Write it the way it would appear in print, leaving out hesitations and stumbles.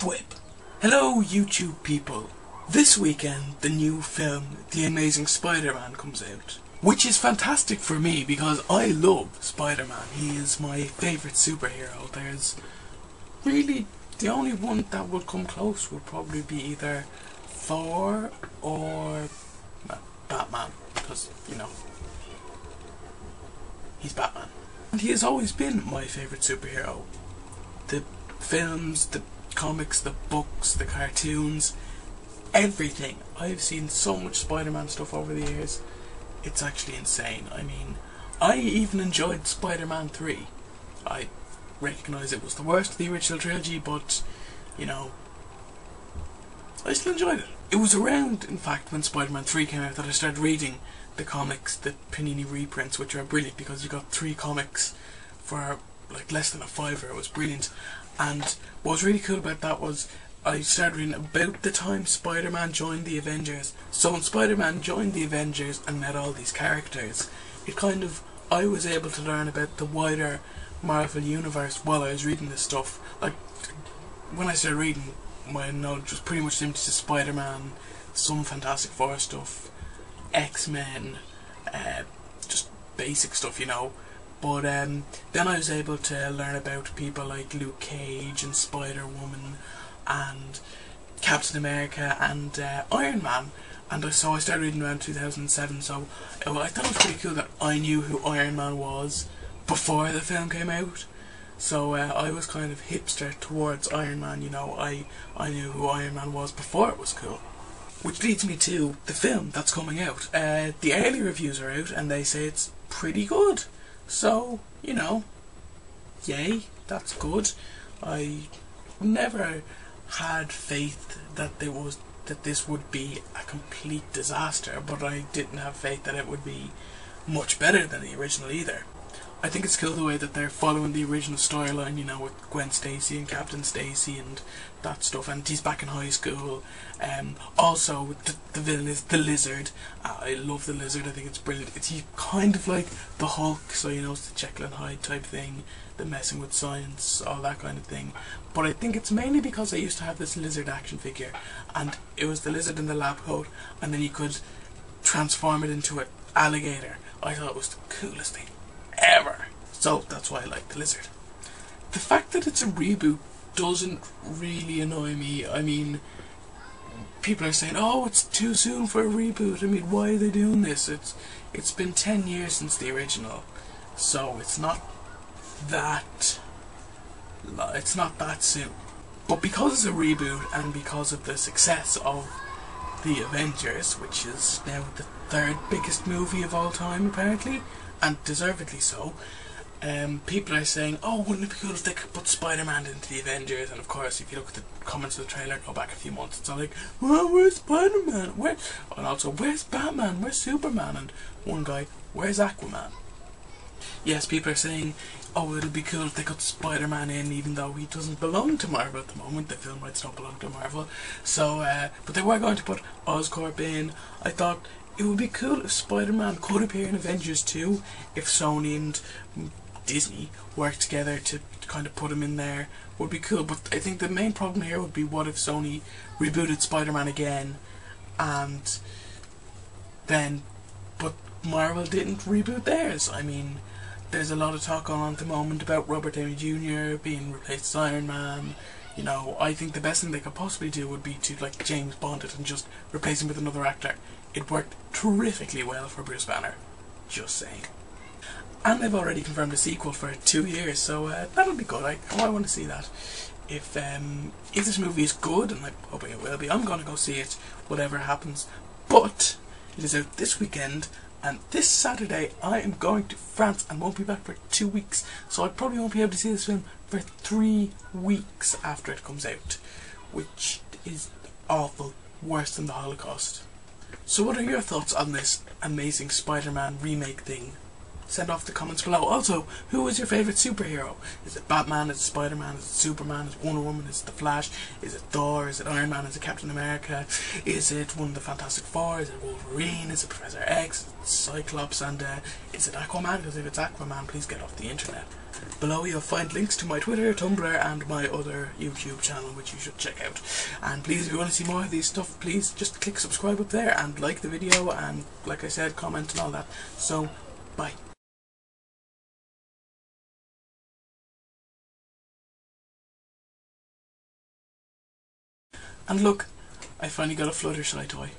Whip. Hello YouTube people. This weekend the new film The Amazing Spider-Man comes out, which is fantastic for me because I love Spider-Man. He is my favourite superhero. There's really the only one that would come close would probably be either Thor or Batman, because, you know, he's Batman. And he has always been my favourite superhero. The films, the comics, the books, the cartoons, everything. I've seen so much Spider-Man stuff over the years. It's actually insane. I mean, I even enjoyed Spider-Man 3. I recognise it was the worst of the original trilogy, but, you know, I still enjoyed it. It was around, in fact, when Spider-Man 3 came out that I started reading the comics, the Panini reprints, which are brilliant because you got 3 comics for like less than a $5. It was brilliant. And what was really cool about that was I started reading about the time Spider-Man joined the Avengers. So when Spider-Man joined the Avengers and met all these characters, it kind of, I was able to learn about the wider Marvel universe while I was reading this stuff. Like, when I started reading, my knowledge was pretty much limited to Spider-Man, some Fantastic Four stuff, X-Men, just basic stuff, you know. But then I was able to learn about people like Luke Cage and Spider-Woman and Captain America and Iron Man. And so I started reading around 2007, so I thought it was pretty cool that I knew who Iron Man was before the film came out. So I was kind of hipster towards Iron Man, you know. I knew who Iron Man was before it was cool. Which leads me to the film that's coming out. The early reviews are out and they say it's pretty good. So, you know, yay, that's good. I never had faith that this would be a complete disaster, but I didn't have faith that it would be much better than the original either. I think it's cool the way that they're following the original storyline, you know, with Gwen Stacy and Captain Stacy and that stuff, and he's back in high school. Also, the villain is the Lizard. I love the Lizard, I think it's brilliant. He's kind of like the Hulk, so you know, it's the Jekyll and Hyde type thing, the messing with science, all that kind of thing. But I think it's mainly because I used to have this Lizard action figure, and it was the Lizard in the lab coat, and then you could transform it into an alligator. I thought it was the coolest thing ever. So that's why I like the Lizard. The fact that it's a reboot doesn't really annoy me. I mean, people are saying, oh, it's too soon for a reboot. I mean, why are they doing this? It's been 10 years since the original, so it's not that soon. But because it's a reboot and because of the success of The Avengers, which is now the 3rd biggest movie of all time apparently, and deservedly so, people are saying, oh, wouldn't it be cool if they could put Spider-Man into the Avengers? And of course, if you look at the comments of the trailer, go back a few months, it's all like, well, where's Spider-Man? And also, where's Batman? Where's Superman? And one guy, where's Aquaman? Yes, people are saying, oh, it'll be cool if they got Spider-Man in, even though he doesn't belong to Marvel at the moment. The film rights don't belong to Marvel. So, but they were going to put Oscorp in. I thought it would be cool if Spider-Man could appear in Avengers 2, if Sony and Disney worked together to kind of put him in there. Would be cool, but I think the main problem here would be, what if Sony rebooted Spider-Man again, and then, but Marvel didn't reboot theirs? I mean, there's a lot of talk on at the moment about Robert Downey Jr. being replaced as Iron Man. You know, I think the best thing they could possibly do would be to, like, James Bond it and just replace him with another actor. It worked terrifically well for Bruce Banner. Just saying. And they've already confirmed a sequel for 2 years, so that'll be good. I want to see that. If this movie is good, and I'm hoping it will be, I'm going to go see it, whatever happens. But it is out this weekend, and this Saturday I am going to France and won't be back for 2 weeks, so I probably won't be able to see this film for 3 weeks after it comes out, which is awful, worse than the Holocaust. So what are your thoughts on this Amazing Spider-Man remake thing? Send off the comments below. Also, who is your favourite superhero? Is it Batman? Is it Spider-Man? Is it Superman? Is it Wonder Woman? Is it The Flash? Is it Thor? Is it Iron Man? Is it Captain America? Is it one of the Fantastic Four? Is it Wolverine? Is it Professor X? Is it Cyclops? And is it Aquaman? Because if it's Aquaman, please get off the internet. Below you'll find links to my Twitter, Tumblr and my other YouTube channel, which you should check out. And please, if you want to see more of these stuff, please just click subscribe up there and like the video, and like I said, comment and all that. So, bye. And look, I finally got a Fluttershy toy.